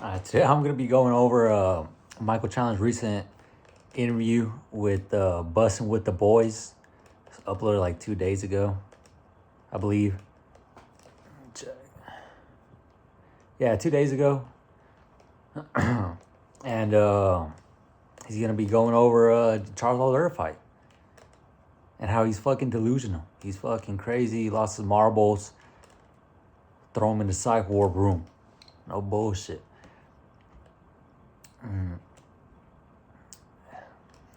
Today I'm going to be going over Michael Chandler's recent interview with Bussin' with the Boys. It's uploaded like 2 days ago, I believe. Yeah, 2 days ago. And he's going to be going over Charles Oliveira fight and how he's fucking delusional. He's fucking crazy. He lost his marbles. Throw him in the psych ward room. No bullshit.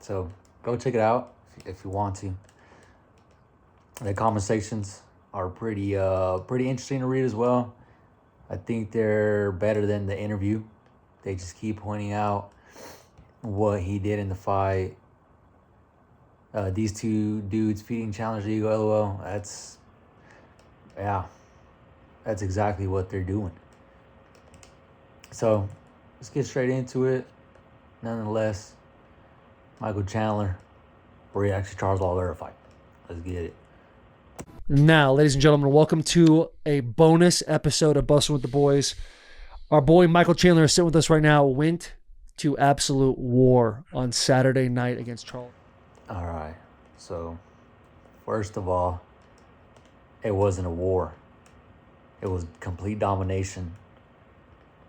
So go check it out if you want to. The conversations are pretty interesting to read as well. I think they're better than the interview. They just keep pointing out what he did in the fight. These two dudes feeding Challenger's ego, LOL. That's exactly what they're doing. So let's get straight into it. Nonetheless, Michael Chandler reacts to Charles Oliveira fight. Let's get it. Now, ladies and gentlemen, welcome to a bonus episode of Bussin' with the Boys. Our boy Michael Chandler is sitting with us right now. Went to absolute war on Saturday night against Charles. All right. So, first of all, it wasn't a war. It was complete domination.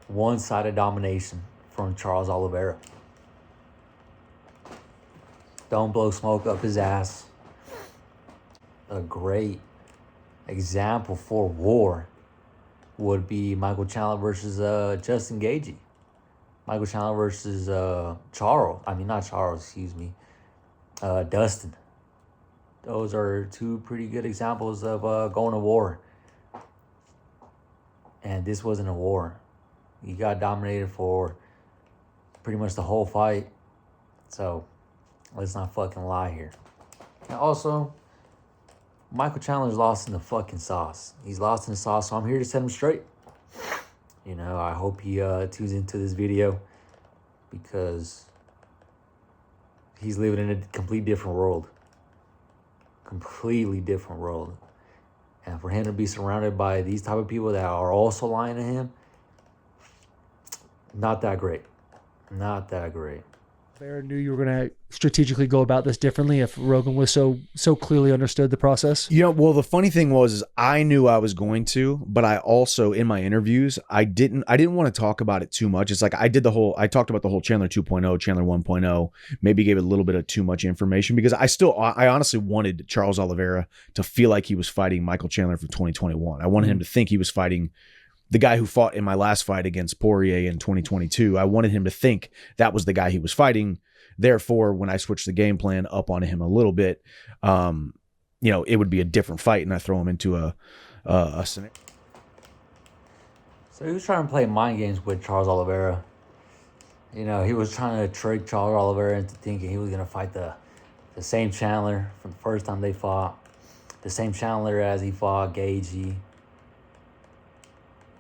One-sided domination from Charles Oliveira. Don't blow smoke up his ass. A great example for war would be Michael Chandler versus Justin Gaethje. Michael Chandler versus Dustin. Those are two pretty good examples of going to war. And this wasn't a war. He got dominated for pretty much the whole fight. So let's not fucking lie here. And also, Michael Chandler's lost in the fucking sauce. He's lost in the sauce, so I'm here to set him straight. You know, I hope he tunes into this video because he's living in a completely different world. Completely different world. And for him to be surrounded by these type of people that are also lying to him, not that great. Not that great. Oliveira knew you were going to strategically go about this differently if Rogan was so clearly understood the process? You know, well, the funny thing is I knew I was going to, but I also, in my interviews, I didn't want to talk about it too much. It's like I talked about the whole Chandler 2.0, Chandler 1.0, maybe gave it a little bit of too much information because I honestly wanted Charles Oliveira to feel like he was fighting Michael Chandler from 2021. I wanted him to think he was fighting the guy who fought in my last fight against Poirier in 2022. I wanted him to think that was the guy he was fighting. Therefore, when I switched the game plan up on him a little bit, it would be a different fight, and I throw him into a scenario. So he was trying to play mind games with Charles Oliveira. You know, he was trying to trick Charles Oliveira into thinking he was going to fight the same Chandler from the first time they fought. The same Chandler as he fought Gaethje.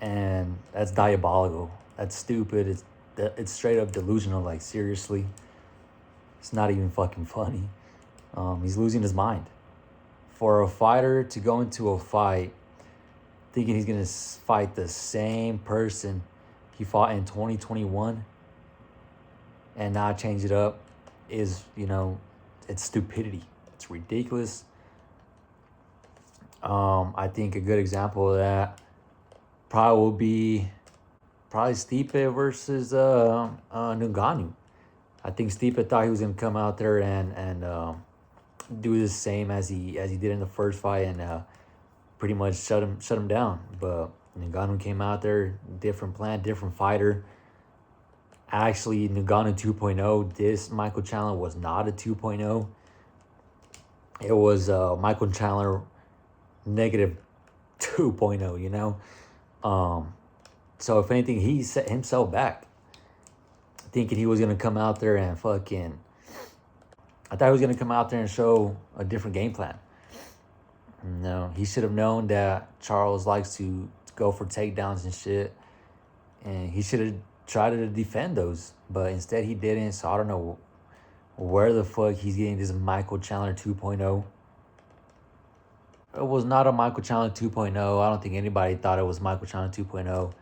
And that's diabolical. That's stupid. It's straight up delusional. Like, seriously. It's not even fucking funny. He's losing his mind. For a fighter to go into a fight thinking he's going to fight the same person he fought in 2021 and not change it up is, it's stupidity. It's ridiculous. I think a good example of that probably will be Stipe versus Ngannou. I think Stipe thought he was gonna come out there and do the same as he did in the first fight and pretty much shut him down. But Ngannou came out there, different plan, different fighter. Actually, Ngannou 2.0. This Michael Chandler was not a 2.0. It was Michael Chandler negative 2.0. You know. So if anything, he set himself back, thinking he was gonna come out there and fucking. I thought he was gonna come out there and show a different game plan. No, he should have known that Charles likes to go for takedowns and shit, and he should have tried to defend those. But instead, he didn't. So I don't know where the fuck he's getting this Michael Chandler 2.0. It was not a Michael Chandler 2.0. I don't think anybody thought it was Michael Chandler 2.0.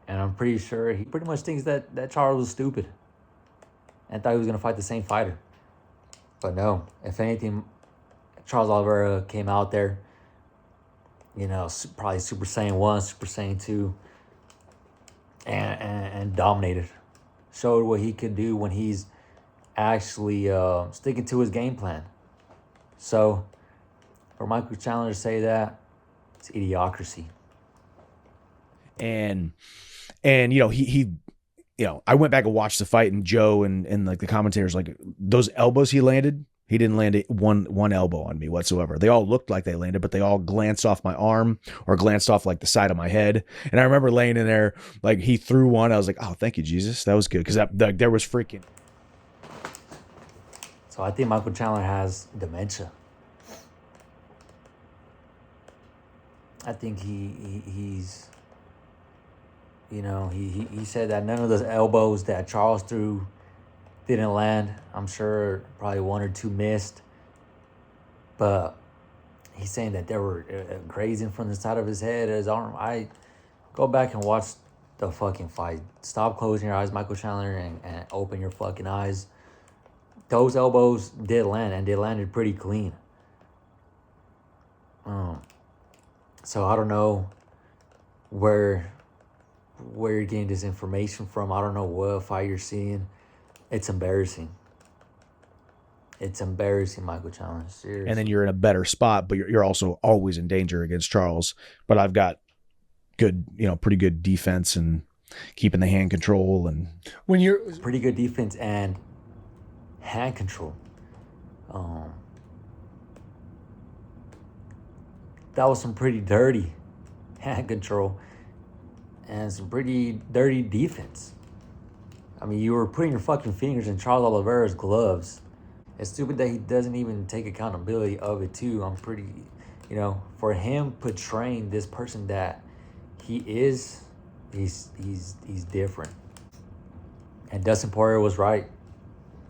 And I'm pretty sure he pretty much thinks that Charles was stupid and thought he was going to fight the same fighter. But no, if anything, Charles Oliveira came out there, probably Super Saiyan 1, Super Saiyan 2, and dominated. Showed what he could do when he's actually sticking to his game plan. So, for Michael Chandler to say that, it's idiocracy. And he I went back and watched the fight, and Joe and like the commentators, like, those elbows he landed, he didn't land one elbow on me whatsoever. They all looked like they landed, but they all glanced off my arm or glanced off like the side of my head. And I remember laying in there, like, he threw one. I was like, oh, thank you, Jesus. That was good. Because there was freaking. So I think Michael Chandler has dementia. I think he's, he said that none of those elbows that Charles threw didn't land. I'm sure probably one or two missed. But he's saying that they were grazing from the side of his head, his arm. I go back and watch the fucking fight. Stop closing your eyes, Michael Chandler, and open your fucking eyes. Those elbows did land, and they landed pretty clean. So I don't know where you're getting this information from. I don't know what fight you're seeing. It's embarrassing. It's embarrassing, Michael Chandler. Seriously. And then you're in a better spot, but you're also always in danger against Charles. But I've got good, pretty good defense and keeping the hand control, and when you're pretty good defense and hand control. That was some pretty dirty hand control and some pretty dirty defense. I mean, you were putting your fucking fingers in Charles Oliveira's gloves. It's stupid that he doesn't even take accountability of it too. I'm pretty, for him portraying this person that he is, he's different. And Dustin Poirier was right.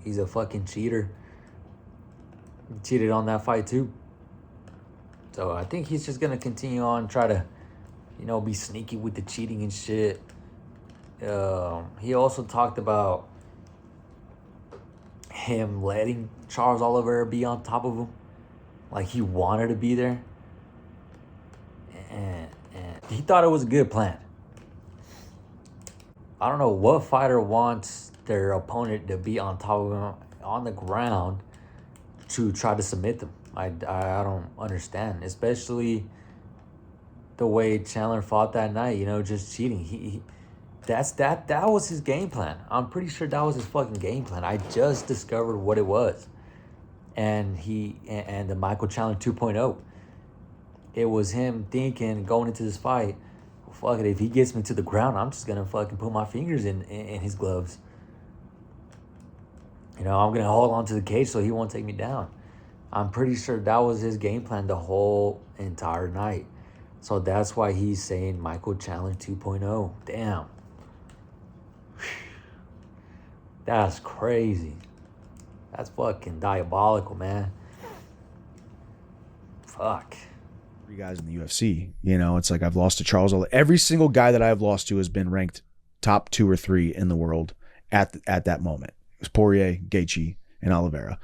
He's a fucking cheater. He cheated on that fight too. So I think he's just gonna continue on, try to, be sneaky with the cheating and shit. He also talked about him letting Charles Oliveira be on top of him, like he wanted to be there, and he thought it was a good plan. I don't know what fighter wants their opponent to be on top of them on the ground to try to submit them. I don't understand, especially the way Chandler fought that night. Just cheating. That was his game plan. I'm pretty sure that was his fucking game plan. I just discovered what it was, and the Michael Chandler 2.0. It was him thinking going into this fight, well, fuck it, if he gets me to the ground, I'm just gonna fucking put my fingers in his gloves. I'm gonna hold on to the cage so he won't take me down. I'm pretty sure that was his game plan the whole entire night. So that's why he's saying Michael Chandler 2.0. Damn. That's crazy. That's fucking diabolical, man. Fuck. Three guys in the UFC, it's like I've lost to Charles. Every single guy that I've lost to has been ranked top 2 or 3 in the world at that moment. It was Poirier, Gaethje, and Oliveira.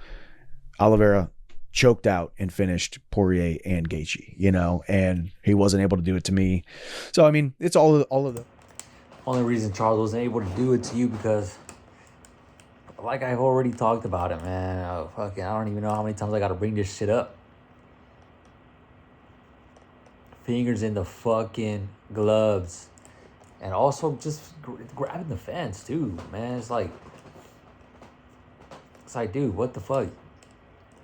Oliveira choked out and finished Poirier and Gaethje, and he wasn't able to do it to me. So, I mean, it's all of the only reason Charles wasn't able to do it to you because, like I've already talked about it, man. I don't even know how many times I got to bring this shit up. Fingers in the fucking gloves. And also just grabbing the fence, too, man. It's like, dude, what the fuck?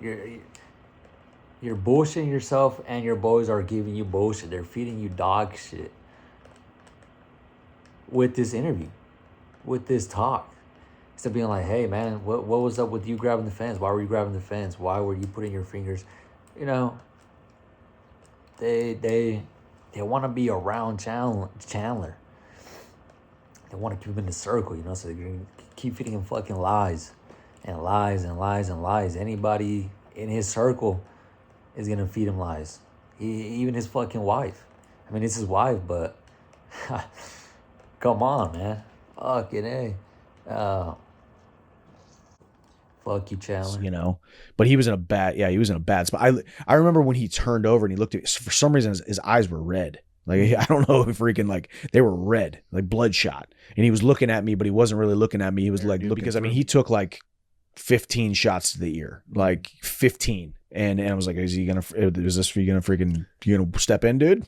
You're bullshitting yourself, and your boys are giving you bullshit. They're feeding you dog shit with this interview, with this talk. Instead of being like, hey, man, what was up with you grabbing the fence? Why were you grabbing the fence? Why were you putting your fingers? They want to be around Chandler. They want to keep him in the circle, so they're going to keep feeding him fucking lies and lies and lies and lies. Anybody in his circle is going to feed him lies. Even his fucking wife. I mean, it's his wife, but Come on, man. Fucking A. Fuck you, Chandler. You know, but he was in a bad spot. I remember when he turned over and he looked at me, for some reason his eyes were red. Like, I don't know if freaking, like, they were red, like bloodshot. And he was looking at me, but he wasn't really looking at me. He was like looking, because I mean, he took like 15 shots to the ear, like 15. And I was like, is this for you gonna step in, dude?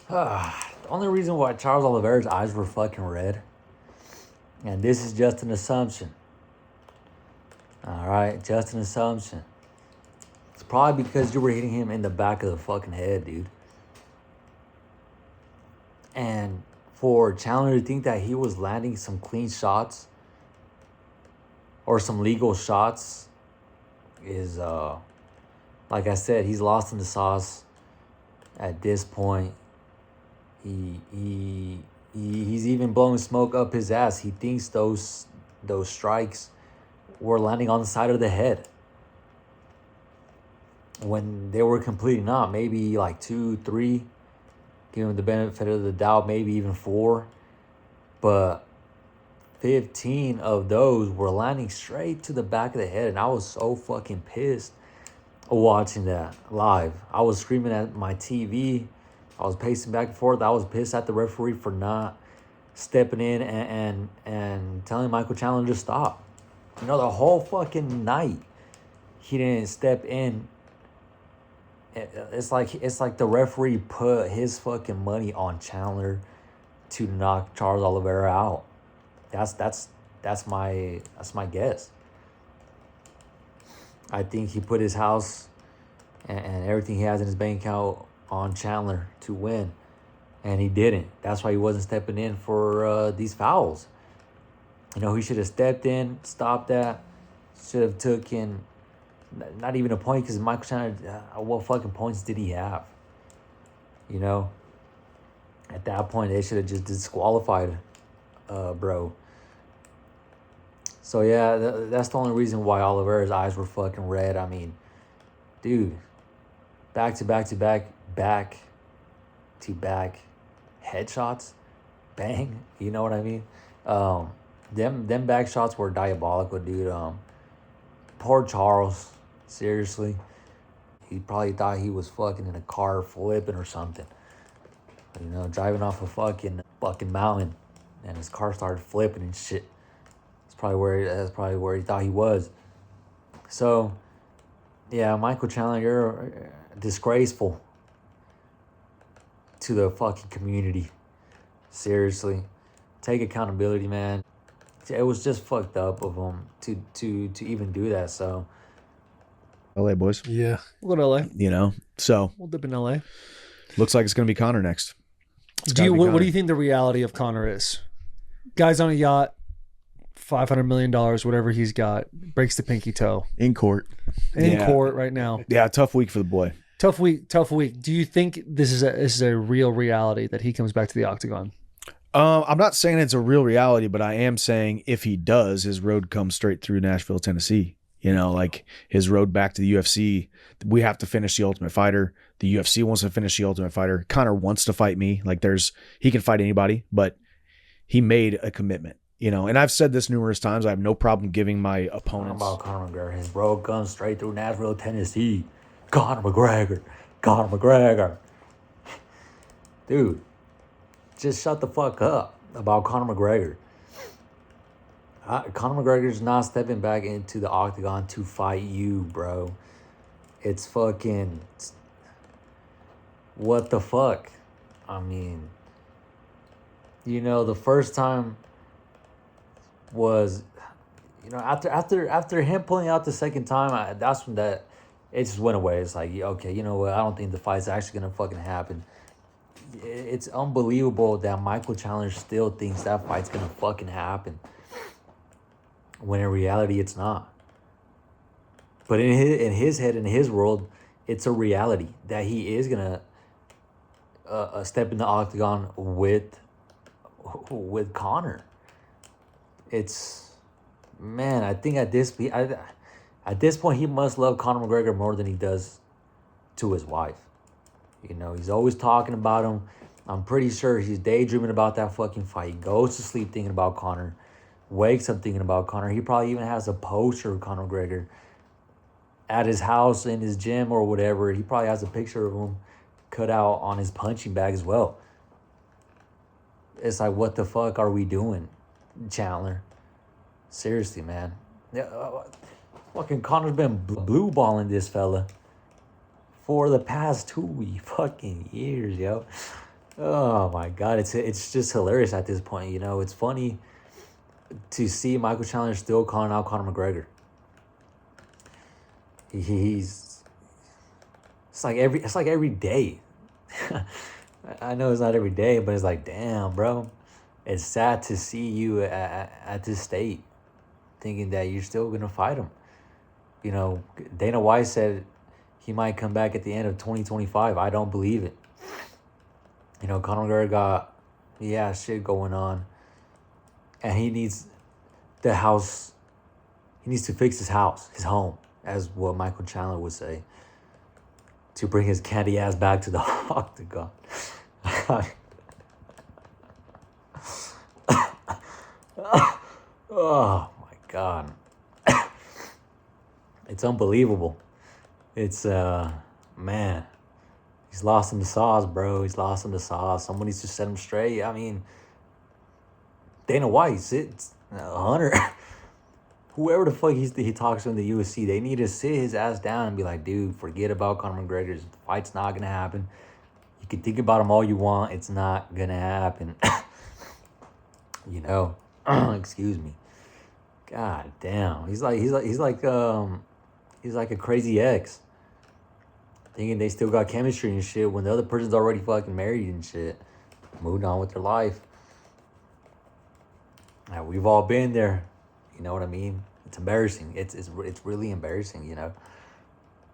The only reason why Charles Oliveira's eyes were fucking red, and this is just an assumption. All right, just an assumption. It's probably because you were hitting him in the back of the fucking head, dude. And for Chandler to think that he was landing some clean shots or some legal shots is, like I said, he's lost in the sauce at this point. He's even blowing smoke up his ass. He thinks those strikes were landing on the side of the head when they were completely not. Maybe like 2, 3, give him the benefit of the doubt, maybe even 4. But 15 of those were landing straight to the back of the head, and I was so fucking pissed watching that live. I was screaming at my TV. I was pacing back and forth. I was pissed at the referee for not stepping in and telling Michael Chandler to stop. You know, the whole fucking night he didn't step in. It's like the referee put his fucking money on Chandler to knock Charles Oliveira out. That's my guess. I think he put his house and everything he has in his bank account on Chandler to win, and he didn't. That's why he wasn't stepping in for these fouls. You know, he should have stepped in, stopped that. Should have taken not even a point, because Michael Chandler, what fucking points did he have? You know, at that point they should have just disqualified, bro. So yeah, that's the only reason why Oliveira's eyes were fucking red. I mean, dude, back to back headshots, bang. You know what I mean? Them back shots were diabolical, dude. Poor Charles, seriously. He probably thought he was fucking in a car flipping or something. You know, driving off a fucking mountain, and his car started flipping and shit. That's probably where he thought he was. So, yeah, Michael Chandler, you're disgraceful to the fucking community. Seriously, take accountability, man. It was just fucked up of him to even do that. So, LA boys. Yeah, we'll go to LA. You know, so We'll dip in LA. looks like it's gonna be Conor next. What do you think the reality of Conor is? Guy's on a yacht, $500 million, whatever he's got, breaks the pinky toe In court right now. Yeah, tough week for the boy. Tough week. Do you think this is a real reality that he comes back to the octagon? I'm not saying it's a real reality, but I am saying if he does, his road comes straight through Nashville, Tennessee. You know, like his road back to the UFC. We have to finish the Ultimate Fighter. The UFC wants to finish the Ultimate Fighter. Conor wants to fight me. Like he can fight anybody, but he made a commitment. You know, and I've said this numerous times. I have no problem giving my opponents. About Conor McGregor, his road comes straight through Nashville, Tennessee. Conor McGregor. Dude, just shut the fuck up about Conor McGregor. Conor McGregor's not stepping back into the octagon to fight you, bro. It's fucking... What the fuck? I mean... You know, the first time was... You know, after him pulling out the second time, that's when it just went away. It's like, okay, you know what? I don't think the fight's actually going to fucking happen. It's unbelievable that Michael Chandler still thinks that fight's going to fucking happen, when in reality it's not. But in his head, in his world, it's a reality that he is going to step in the octagon with Conor. It's... Man, I think at this point, he must love Conor McGregor more than he does to his wife. You know, he's always talking about him. I'm pretty sure he's daydreaming about that fucking fight. He goes to sleep thinking about Conor, wakes up thinking about Conor. He probably even has a poster of Conor McGregor at his house, in his gym, or whatever. He probably has a picture of him cut out on his punching bag as well. It's like, what the fuck are we doing, Chandler? Seriously, man. Yeah, fucking Conor's been blue balling this fella for the past 2 fucking years, yo. Oh my god, it's just hilarious at this point. You know, it's funny to see Michael Chandler still calling out Conor McGregor. He's it's like every day. I know it's not every day, but it's like, damn, bro. It's sad to see you at this state, thinking that you're still gonna fight him. You know, Dana White said he might come back at the end of 2025. I don't believe it. You know, Conor McGregor has shit going on, and he needs the house. He needs to fix his house, his home, as what Michael Chandler would say, to bring his candy ass back to the octagon. Oh my god. It's unbelievable. It's man. He's lost in the sauce, bro. He's lost in the sauce. Someone needs to set him straight. I mean, Dana White, Hunter, whoever the fuck he talks to in the UFC, they need to sit his ass down and be like, dude, forget about Conor McGregor. The fight's not gonna happen. You can think about him all you want. It's not gonna happen. You know, excuse me. God damn, he's like a crazy ex, thinking they still got chemistry and shit when the other person's already fucking married and shit, moved on with their life. Now, we've all been there, you know what I mean? It's embarrassing. It's really embarrassing, you know.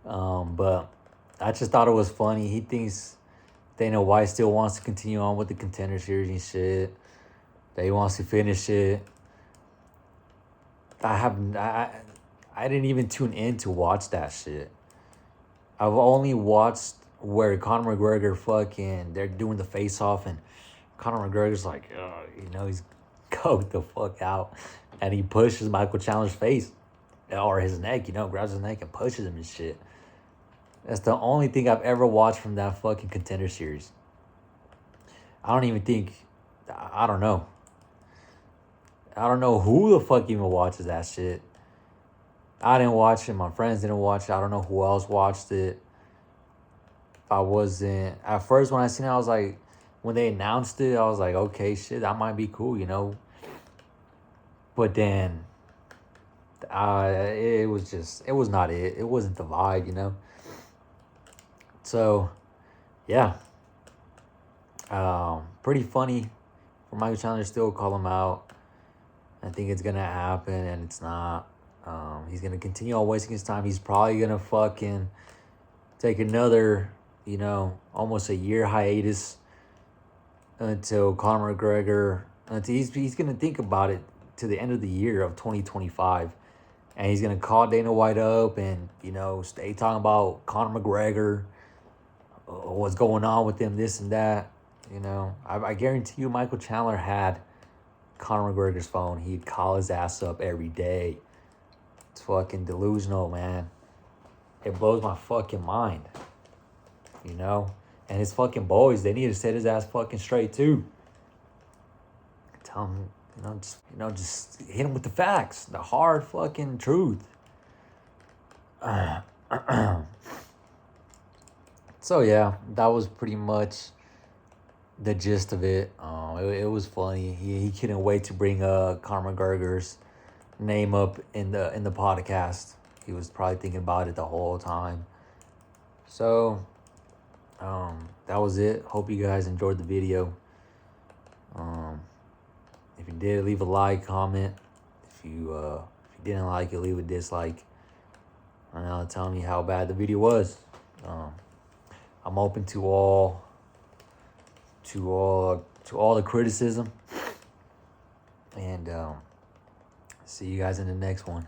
But I just thought it was funny. He thinks Dana White still wants to continue on with the Contender Series and shit. That he wants to finish it. I didn't even tune in to watch that shit. I've only watched where Conor McGregor they're doing the face off, and Conor McGregor's like, you know, he's coked the fuck out, and he pushes Michael Chandler's face or his neck, you know, grabs his neck and pushes him and shit. That's the only thing I've ever watched from that fucking Contender Series. I don't know. I don't know who the fuck even watches that shit. I didn't watch it. My friends didn't watch it. I don't know who else watched it. I wasn't... At first, when I seen it, I was like... When they announced it, I was like, okay, shit, that might be cool, you know? But then... it was just... It was not it. It wasn't the vibe, you know? So, yeah. Pretty funny for Michael Chandler to still call him out. I think it's going to happen, and it's not. He's going to continue on wasting his time. He's probably going to fucking take another, you know, almost a year hiatus until Conor McGregor, until he's going to think about it to the end of the year of 2025. And he's going to call Dana White up and, you know, stay talking about Conor McGregor, what's going on with him, this and that. You know, I guarantee you Michael Chandler had Conor McGregor's phone. He'd call his ass up every day. It's fucking delusional, man. It blows my fucking mind. You know? And his fucking boys, they need to set his ass fucking straight too. Tell him, just hit him with the facts. The hard fucking truth. So yeah, that was pretty much the gist of it. It was funny. He couldn't wait to bring Conor McGregor's name up in the podcast. He was probably thinking about it the whole time. So that was it. Hope you guys enjoyed the video. If you did, leave a like, comment. If you didn't like it, leave a dislike. And tell me how bad the video was. I'm open to all the criticism. And see you guys in the next one.